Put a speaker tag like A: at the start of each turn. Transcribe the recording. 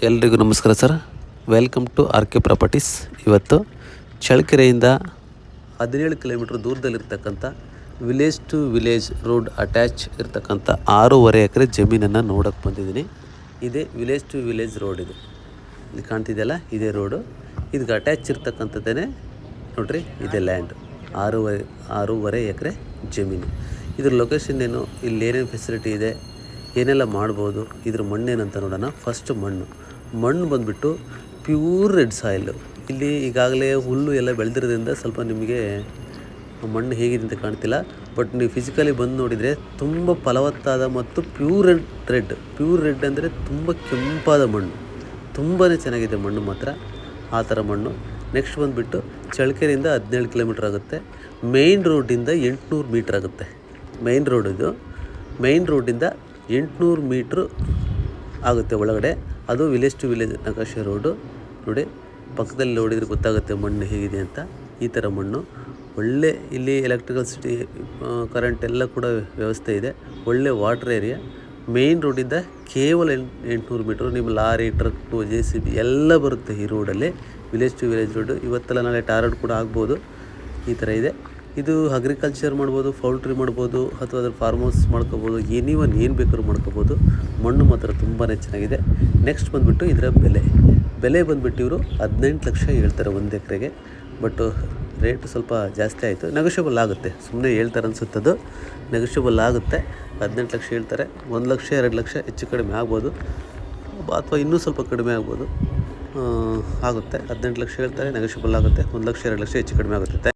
A: ಎಲ್ರಿಗೂ ನಮಸ್ಕಾರ sir. Welcome to R K properties. ಇವತ್ತು ಚಳ್ಳಕೆರೆಯಿಂದ 17 ಕಿಲೋಮೀಟ್ರ್ ದೂರದಲ್ಲಿರ್ತಕ್ಕಂಥ village to village road attach ಇರ್ತಕ್ಕಂಥ 6.5 ಎಕರೆ ಜಮೀನನ್ನು ನೋಡೋಕ್ಕೆ ಬಂದಿದ್ದೀನಿ. ಇದೇ ವಿಲೇಜ್ ಟು ವಿಲೇಜ್ ರೋಡ್. ಇದು ಇಲ್ಲಿ ಕಾಣ್ತಿದೆಯಲ್ಲ, ಇದೇ ರೋಡು. ಇದಕ್ಕೆ ಅಟ್ಯಾಚ್ ಇರ್ತಕ್ಕಂಥದ್ದೇ ನೋಡ್ರಿ, ಇದೇ ಲ್ಯಾಂಡ್. 6.5 ಎಕರೆ ಜಮೀನು. ಇದ್ರ ಲೊಕೇಶನ್ ಏನು, ಇಲ್ಲಿ ಏನೇನು ಫೆಸಿಲಿಟಿ ಇದೆ, ಏನೆಲ್ಲ ಮಾಡ್ಬೋದು, ಇದ್ರ ಮಣ್ಣೇನಂತ ನೋಡೋಣ. ಫಸ್ಟ್ ಮಣ್ಣು ಬಂದುಬಿಟ್ಟು ಪ್ಯೂರ್ ರೆಡ್ ಸಾಯಿಲು. ಇಲ್ಲಿ ಈಗಾಗಲೇ ಹುಲ್ಲು ಎಲ್ಲ ಬೆಳೆದಿರೋದ್ರಿಂದ ಸ್ವಲ್ಪ ನಿಮಗೆ ಮಣ್ಣು ಹೇಗಿದೆ ಅಂತ ಕಾಣ್ತಿಲ್ಲ. ಬಟ್ ನೀವು ಫಿಸಿಕಲಿ ಬಂದು ನೋಡಿದರೆ ತುಂಬ ಫಲವತ್ತಾದ ಮತ್ತು ಪ್ಯೂರ್ ರೆಡ್ ಅಂದರೆ ತುಂಬ ಕೆಂಪಾದ ಮಣ್ಣು. ತುಂಬಾ ಚೆನ್ನಾಗಿದೆ ಮಣ್ಣು ಮಾತ್ರ, ಆ ಥರ ಮಣ್ಣು. ನೆಕ್ಸ್ಟ್ ಬಂದುಬಿಟ್ಟು ಚಳ್ಳಕೆರೆಯಿಂದ 17 ಕಿಲೋಮೀಟ್ರ್ ಆಗುತ್ತೆ. ಮೇಯ್ನ್ ರೋಡಿಂದ 800 ಮೀಟ್ರ್ ಆಗುತ್ತೆ. ಮೇಯ್ನ್ ರೋಡಿಂದ 800 ಮೀಟ್ರು ಆಗುತ್ತೆ ಒಳಗಡೆ. ಅದು ವಿಲೇಜ್ ಟು ವಿಲೇಜ್ ನಕಾಶೆ ರೋಡು. ನೋಡಿ, ಪಕ್ಕದಲ್ಲಿ ನೋಡಿದರೆ ಗೊತ್ತಾಗುತ್ತೆ ಮಣ್ಣು ಹೇಗಿದೆ ಅಂತ. ಈ ಥರ ಮಣ್ಣು ಒಳ್ಳೆ, ಇಲ್ಲಿ ಎಲೆಕ್ಟ್ರಿಸಿಟಿ ಕರೆಂಟ್ ಎಲ್ಲ ಕೂಡ ವ್ಯವಸ್ಥೆ ಇದೆ. ಒಳ್ಳೆ ವಾಟರ್ ಏರಿಯಾ. ಮೇಯ್ನ್ ರೋಡಿಂದ ಕೇವಲ 800 ಮೀಟ್ರು. ನಿಮ್ಮ ಲಾರಿ, ಟ್ರಕ್ಕು, JCB ಎಲ್ಲ ಬರುತ್ತೆ ಈ ರೋಡಲ್ಲಿ. Village to village road. ಇವತ್ತೆಲ್ಲ ನಾಳೆ ಟಾರ್ ರೋಡ್ ಕೂಡ ಆಗ್ಬೋದು. ಈ ಥರ ಇದೆ. ಇದು ಅಗ್ರಿಕಲ್ಚರ್ ಮಾಡ್ಬೋದು, ಪೌಲ್ಟ್ರಿ ಮಾಡ್ಬೋದು, ಅಥವಾ ಅದ್ರ ಫಾರ್ಮ್ ಹೌಸ್ ಮಾಡ್ಕೋಬೋದು. ಏನು ಬೇಕಾದ್ರೂ ಮಾಡ್ಕೋಬೋದು. ಮಣ್ಣು ಮಾತ್ರ ತುಂಬಾ ಚೆನ್ನಾಗಿದೆ. ನೆಕ್ಸ್ಟ್ ಬಂದುಬಿಟ್ಟು ಇದರ ಬೆಲೆ ಬಂದುಬಿಟ್ಟು ಇವರು 18 ಲಕ್ಷ ಹೇಳ್ತಾರೆ 1 ಎಕರೆಗೆ. ಬಟ್ ರೇಟ್ ಸ್ವಲ್ಪ ಜಾಸ್ತಿ ಆಯಿತು. ನೆಗೋಷಿಯಬಲ್ ಆಗುತ್ತೆ. ಸುಮ್ಮನೆ ಹೇಳ್ತಾರೆ ಅನಿಸುತ್ತದು, ನೆಗೋಷಿಯಬಲ್ ಆಗುತ್ತೆ. 18 ಲಕ್ಷ ಹೇಳ್ತಾರೆ. 1 ಲಕ್ಷ 2 ಲಕ್ಷ ಹೆಚ್ಚು ಕಡಿಮೆ ಆಗ್ಬೋದು, ಅಥವಾ ಇನ್ನೂ ಸ್ವಲ್ಪ ಕಡಿಮೆ ಆಗ್ಬೋದು. ಆಗುತ್ತೆ. 18 ಲಕ್ಷ ಹೇಳ್ತಾರೆ, ನೆಗೋಷಿಯಬಲ್ ಆಗುತ್ತೆ. 1 ಲಕ್ಷ 2 ಲಕ್ಷ ಹೆಚ್ಚು ಕಡಿಮೆ ಆಗುತ್ತೆ.